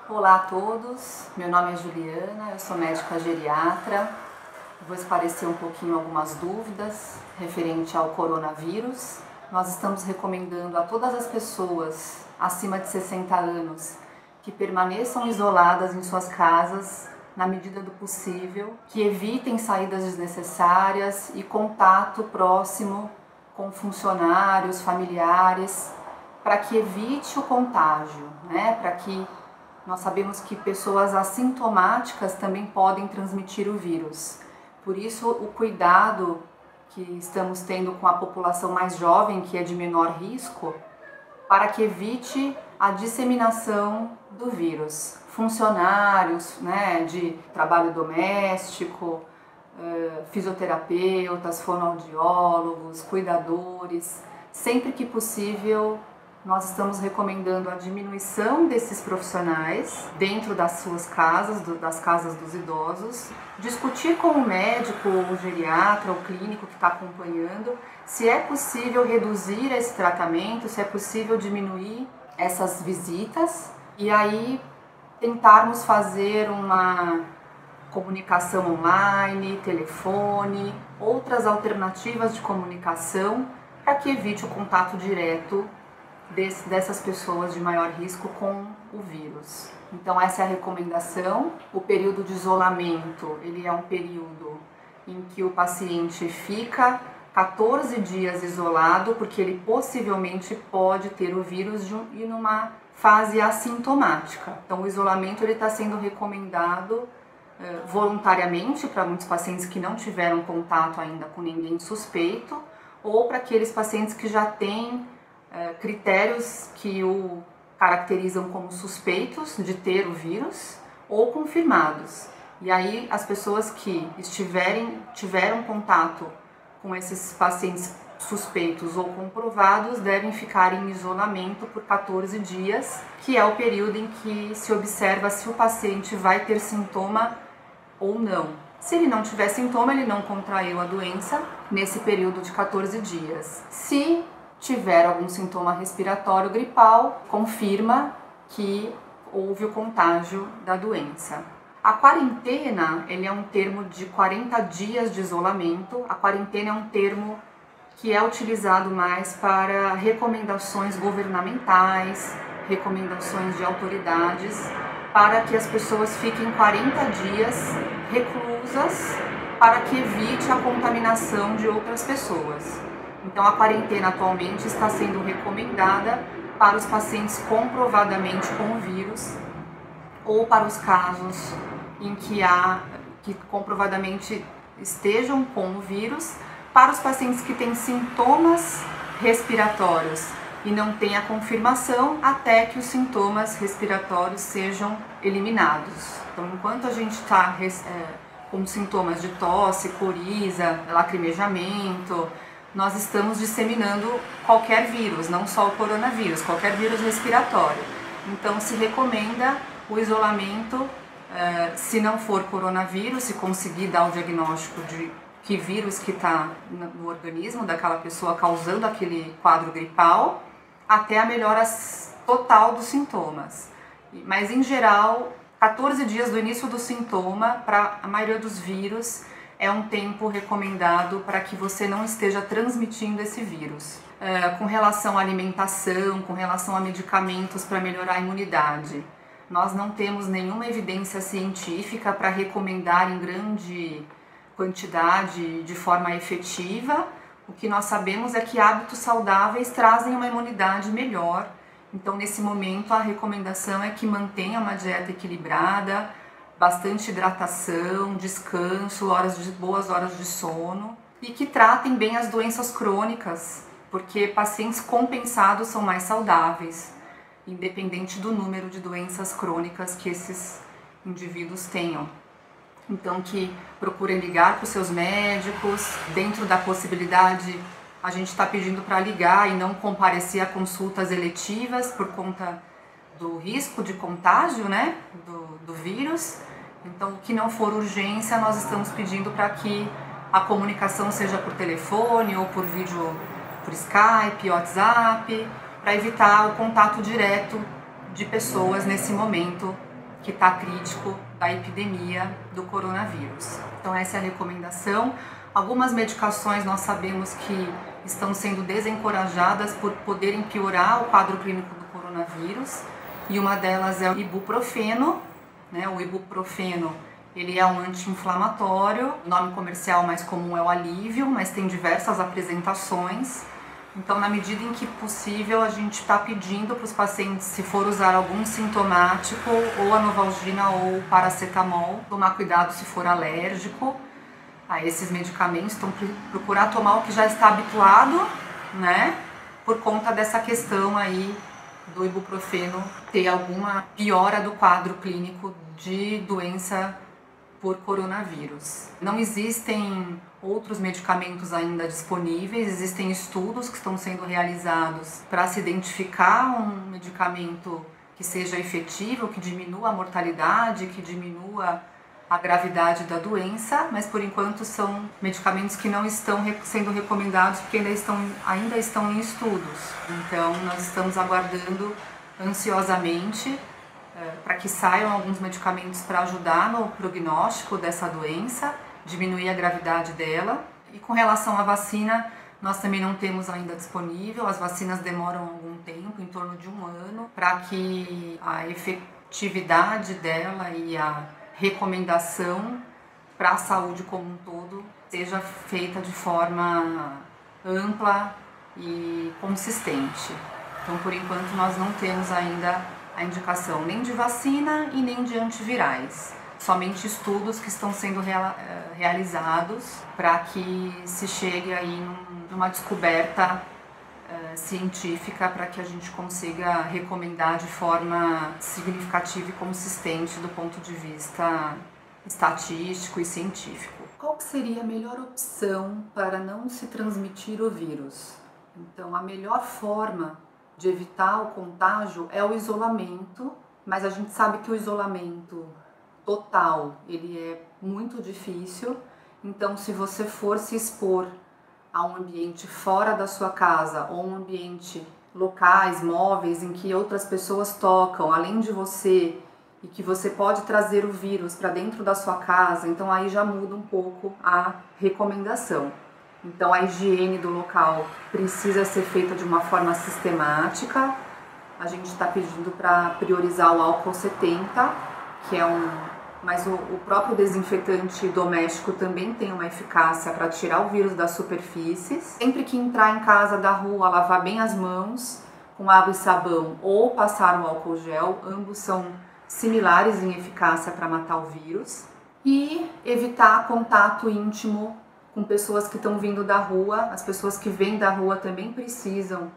Olá a todos, meu nome é Juliana, eu sou médica geriatra. Vou esclarecer um pouquinho algumas dúvidas referente ao coronavírus. Nós estamos recomendando a todas as pessoas acima de 60 anos que permaneçam isoladas em suas casas na medida do possível, que evitem saídas desnecessárias e contato próximo com funcionários, familiares, para que evite o contágio, né? Para que nós sabemos que pessoas assintomáticas também podem transmitir o vírus. Por isso, o cuidado que estamos tendo com a população mais jovem, que é de menor risco, para que evite a disseminação do vírus. Funcionários, né, de trabalho doméstico, fisioterapeutas, fonoaudiólogos, cuidadores, sempre que possível, nós estamos recomendando a diminuição desses profissionais dentro das suas casas, das casas dos idosos, discutir com o médico, o geriatra, o clínico que está acompanhando, se é possível reduzir esse tratamento, se é possível diminuir essas visitas e aí tentarmos fazer uma comunicação online, telefone, outras alternativas de comunicação para que evite o contato direto dessas pessoas de maior risco com o vírus. Então essa é a recomendação. O período de isolamento, ele é um período em que o paciente fica 14 dias isolado, porque ele possivelmente pode ter o vírus e numa fase assintomática. Então o isolamento está sendo recomendado voluntariamente para muitos pacientes que não tiveram contato ainda com ninguém suspeito, ou para aqueles pacientes que já têm critérios que o caracterizam como suspeitos de ter o vírus ou confirmados. E aí as pessoas que tiveram contato com esses pacientes suspeitos ou comprovados devem ficar em isolamento por 14 dias, que é o período em que se observa se o paciente vai ter sintoma ou não. Se ele não tiver sintoma, ele não contraiu a doença nesse período de 14 dias. Se tiver algum sintoma respiratório gripal, confirma que houve o contágio da doença. A quarentena, ele é um termo de 40 dias de isolamento. A quarentena é um termo que é utilizado mais para recomendações governamentais, recomendações de autoridades, para que as pessoas fiquem 40 dias reclusas para que evite a contaminação de outras pessoas. Então, a quarentena atualmente está sendo recomendada para os pacientes comprovadamente com o vírus ou para os casos em que comprovadamente estejam com o vírus, para os pacientes que têm sintomas respiratórios e não têm a confirmação até que os sintomas respiratórios sejam eliminados. Então, enquanto a gente está com sintomas de tosse, coriza, lacrimejamento, nós estamos disseminando qualquer vírus, não só o coronavírus, qualquer vírus respiratório. Então se recomenda o isolamento, se não for coronavírus, se conseguir dar o diagnóstico de que vírus que está no organismo daquela pessoa causando aquele quadro gripal, até a melhora total dos sintomas. Mas em geral, 14 dias do início do sintoma, para a maioria dos vírus, é um tempo recomendado para que você não esteja transmitindo esse vírus. Com relação à alimentação, com relação a medicamentos para melhorar a imunidade, nós não temos nenhuma evidência científica para recomendar em grande quantidade de forma efetiva. O que nós sabemos é que hábitos saudáveis trazem uma imunidade melhor. Então, nesse momento, a recomendação é que mantenha uma dieta equilibrada, bastante hidratação, descanso, boas horas de sono e que tratem bem as doenças crônicas, porque pacientes compensados são mais saudáveis, independente do número de doenças crônicas que esses indivíduos tenham. Então, que procurem ligar para os seus médicos, dentro da possibilidade, a gente está pedindo para ligar e não comparecer a consultas eletivas por conta do risco de contágio, né, do vírus. Então, o que não for urgência, nós estamos pedindo para que a comunicação seja por telefone ou por vídeo, por Skype, WhatsApp, para evitar o contato direto de pessoas nesse momento que está crítico da epidemia do coronavírus. Então essa é a recomendação. Algumas medicações nós sabemos que estão sendo desencorajadas por poderem piorar o quadro clínico do coronavírus, e uma delas é o ibuprofeno, né? O ibuprofeno, ele é um anti-inflamatório, o nome comercial mais comum é o Alívio, mas tem diversas apresentações. Então, na medida em que possível, a gente está pedindo para os pacientes, se for usar algum sintomático, ou a Novalgina ou o paracetamol, tomar cuidado se for alérgico a esses medicamentos, então procurar tomar o que já está habituado, né? Por conta dessa questão aí do ibuprofeno ter alguma piora do quadro clínico de doença por coronavírus. Não existem outros medicamentos ainda disponíveis, existem estudos que estão sendo realizados para se identificar um medicamento que seja efetivo, que diminua a mortalidade, que diminua a gravidade da doença, mas por enquanto são medicamentos que não estão sendo recomendados porque ainda estão em estudos. Então nós estamos aguardando ansiosamente para que saiam alguns medicamentos para ajudar no prognóstico dessa doença, diminuir a gravidade dela. E com relação à vacina, nós também não temos ainda disponível, as vacinas demoram algum tempo, em torno de 1 ano, para que a efetividade dela e a recomendação para a saúde como um todo seja feita de forma ampla e consistente. Então, por enquanto, nós não temos ainda a indicação nem de vacina e nem de antivirais. Somente estudos que estão sendo realizados para que se chegue aí numa descoberta científica para que a gente consiga recomendar de forma significativa e consistente do ponto de vista estatístico e científico. Qual que seria a melhor opção para não se transmitir o vírus? Então, a melhor forma de evitar o contágio é o isolamento, mas a gente sabe que o isolamento total, ele é muito difícil. Então, se você for se expor a um ambiente fora da sua casa ou um ambiente locais, móveis, em que outras pessoas tocam, além de você, e que você pode trazer o vírus para dentro da sua casa, então aí já muda um pouco a recomendação. Então a higiene do local precisa ser feita de uma forma sistemática. A gente está pedindo para priorizar o álcool 70, que é mas o próprio desinfetante doméstico também tem uma eficácia para tirar o vírus das superfícies. Sempre que entrar em casa, da rua, lavar bem as mãos com água e sabão ou passar um álcool gel, ambos são similares em eficácia para matar o vírus. E evitar contato íntimo com pessoas que estão vindo da rua. As pessoas que vêm da rua também precisam,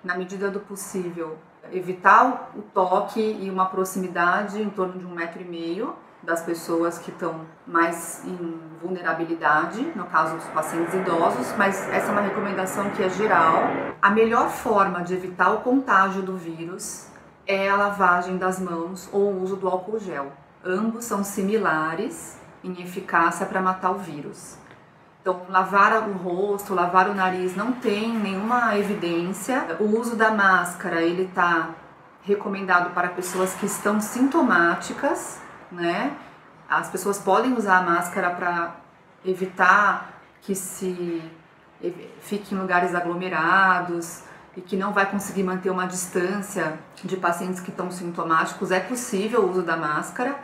na medida do possível, evitar o toque e uma proximidade em torno de 1,5 m das pessoas que estão mais em vulnerabilidade, no caso dos pacientes idosos, mas essa é uma recomendação que é geral. A melhor forma de evitar o contágio do vírus é a lavagem das mãos ou o uso do álcool gel. Ambos são similares em eficácia para matar o vírus. Então, lavar o rosto, lavar o nariz não tem nenhuma evidência. O uso da máscara, ele está recomendado para pessoas que estão sintomáticas, né? As pessoas podem usar a máscara para evitar que se fique em lugares aglomerados e que não vai conseguir manter uma distância de pacientes que estão sintomáticos. É possível o uso da máscara,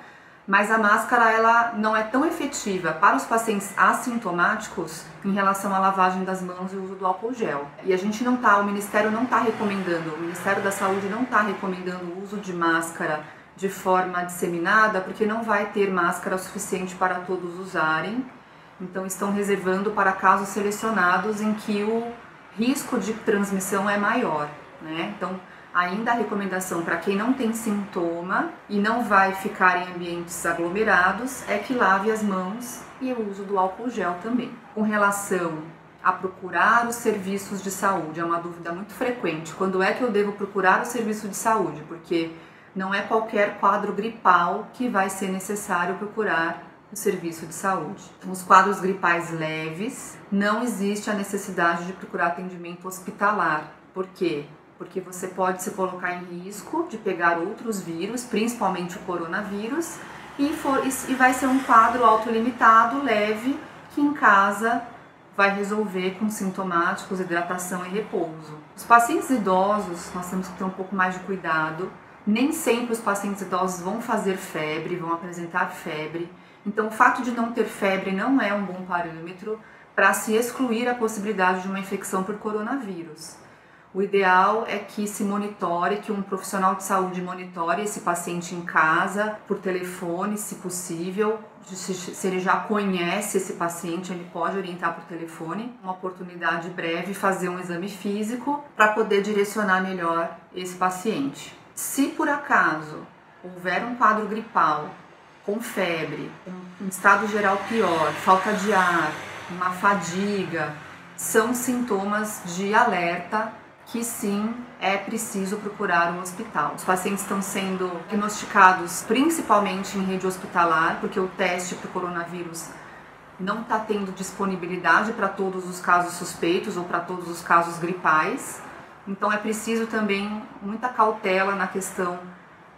mas a máscara ela não é tão efetiva para os pacientes assintomáticos em relação à lavagem das mãos e o uso do álcool gel. E o Ministério não está recomendando, o Ministério da Saúde não está recomendando o uso de máscara de forma disseminada, porque não vai ter máscara suficiente para todos usarem. Então estão reservando para casos selecionados em que o risco de transmissão é maior, né? Então, ainda a recomendação para quem não tem sintoma e não vai ficar em ambientes aglomerados é que lave as mãos e o uso do álcool gel também. Com relação a procurar os serviços de saúde, é uma dúvida muito frequente. Quando é que eu devo procurar o serviço de saúde? Porque não é qualquer quadro gripal que vai ser necessário procurar o serviço de saúde. Nos quadros gripais leves, não existe a necessidade de procurar atendimento hospitalar. Por quê? porque você pode se colocar em risco de pegar outros vírus, principalmente o coronavírus, e vai ser um quadro autolimitado, leve, que em casa vai resolver com sintomáticos, hidratação e repouso. Os pacientes idosos, nós temos que ter um pouco mais de cuidado. Nem sempre os pacientes idosos vão fazer febre, vão apresentar febre. Então, o fato de não ter febre não é um bom parâmetro para se excluir a possibilidade de uma infecção por coronavírus. O ideal é que se monitore, que um profissional de saúde monitore esse paciente em casa, por telefone, se possível. Se ele já conhece esse paciente, ele pode orientar por telefone. Uma oportunidade breve, fazer um exame físico para poder direcionar melhor esse paciente. Se por acaso houver um quadro gripal, com febre, um estado geral pior, falta de ar, uma fadiga, são sintomas de alerta que sim, é preciso procurar um hospital. Os pacientes estão sendo diagnosticados principalmente em rede hospitalar, porque o teste para o coronavírus não está tendo disponibilidade para todos os casos suspeitos ou para todos os casos gripais. Então é preciso também muita cautela na questão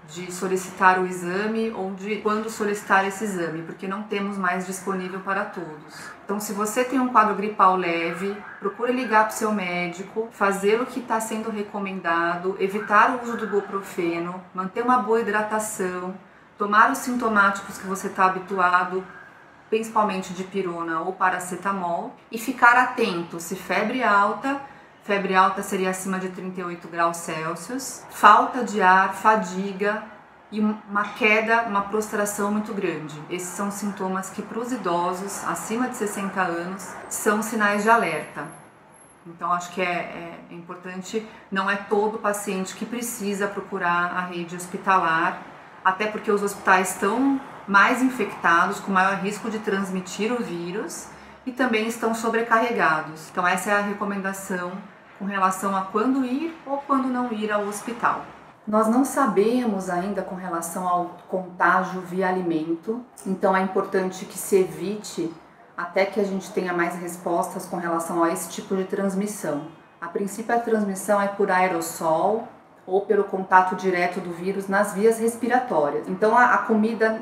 de solicitar o exame ou de quando solicitar esse exame, porque não temos mais disponível para todos. Então, se você tem um quadro gripal leve, procure ligar para o seu médico, fazer o que está sendo recomendado, evitar o uso do ibuprofeno, manter uma boa hidratação, tomar os sintomáticos que você está habituado, principalmente dipirona ou paracetamol, e ficar atento se febre alta seria acima de 38 graus Celsius, falta de ar, fadiga e uma queda, uma prostração muito grande. Esses são sintomas que para os idosos acima de 60 anos são sinais de alerta. Então acho que é importante, não é todo paciente que precisa procurar a rede hospitalar, até porque os hospitais estão mais infectados, com maior risco de transmitir o vírus e também estão sobrecarregados. Então essa é a recomendação com relação a quando ir ou quando não ir ao hospital. Nós não sabemos ainda com relação ao contágio via alimento, então é importante que se evite até que a gente tenha mais respostas com relação a esse tipo de transmissão. A princípio a transmissão é por aerossol ou pelo contato direto do vírus nas vias respiratórias. Então a comida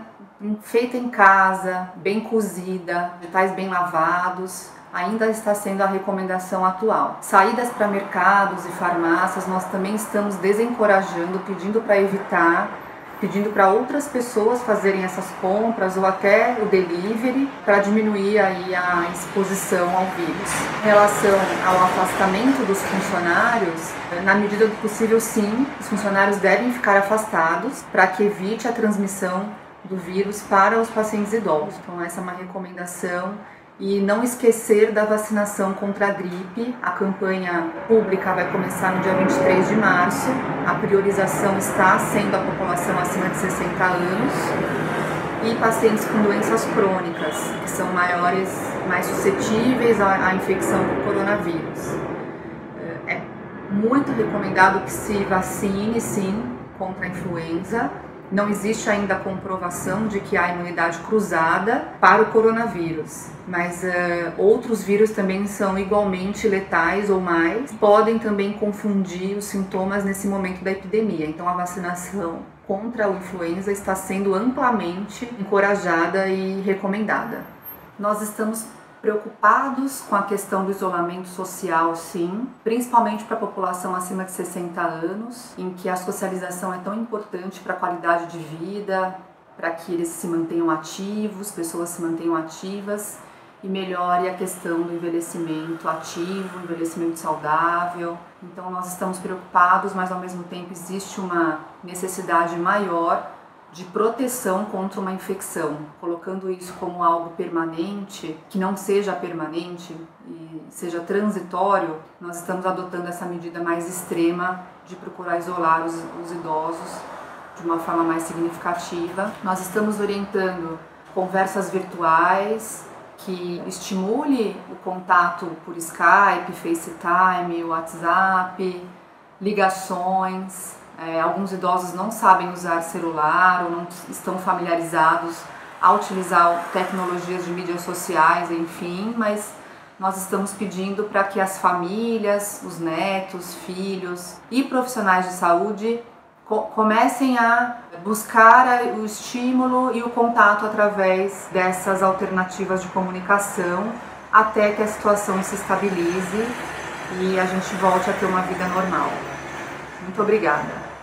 feita em casa, bem cozida, vegetais bem lavados, ainda está sendo a recomendação atual. Saídas para mercados e farmácias nós também estamos desencorajando, pedindo para evitar, pedindo para outras pessoas fazerem essas compras ou até o delivery para diminuir aí a exposição ao vírus. Em relação ao afastamento dos funcionários, na medida do possível sim, os funcionários devem ficar afastados para que evite a transmissão do vírus para os pacientes idosos. Então essa é uma recomendação. E não esquecer da vacinação contra a gripe. A campanha pública vai começar no dia 23 de março. A priorização está sendo a população acima de 60 anos e pacientes com doenças crônicas, que são mais suscetíveis à infecção por coronavírus. É muito recomendado que se vacine, sim, contra a influenza. Não existe ainda a comprovação de que há imunidade cruzada para o coronavírus, mas outros vírus também são igualmente letais ou mais, podem também confundir os sintomas nesse momento da epidemia. Então a vacinação contra a influenza está sendo amplamente encorajada e recomendada. Nós estamos preocupados com a questão do isolamento social, sim, principalmente para a população acima de 60 anos, em que a socialização é tão importante para a qualidade de vida, para que eles se mantenham ativos, pessoas se mantenham ativas e melhore a questão do envelhecimento ativo, envelhecimento saudável. Então nós estamos preocupados, mas ao mesmo tempo existe uma necessidade maior de proteção contra uma infecção, colocando isso como algo permanente, que não seja permanente e seja transitório. Nós estamos adotando essa medida mais extrema de procurar isolar os idosos de uma forma mais significativa. Nós estamos orientando conversas virtuais que estimule o contato por Skype, FaceTime, WhatsApp, ligações. Alguns idosos não sabem usar celular ou não estão familiarizados a utilizar tecnologias de mídias sociais, enfim, mas nós estamos pedindo para que as famílias, os netos, filhos e profissionais de saúde comecem a buscar o estímulo e o contato através dessas alternativas de comunicação até que a situação se estabilize e a gente volte a ter uma vida normal. Muito obrigada.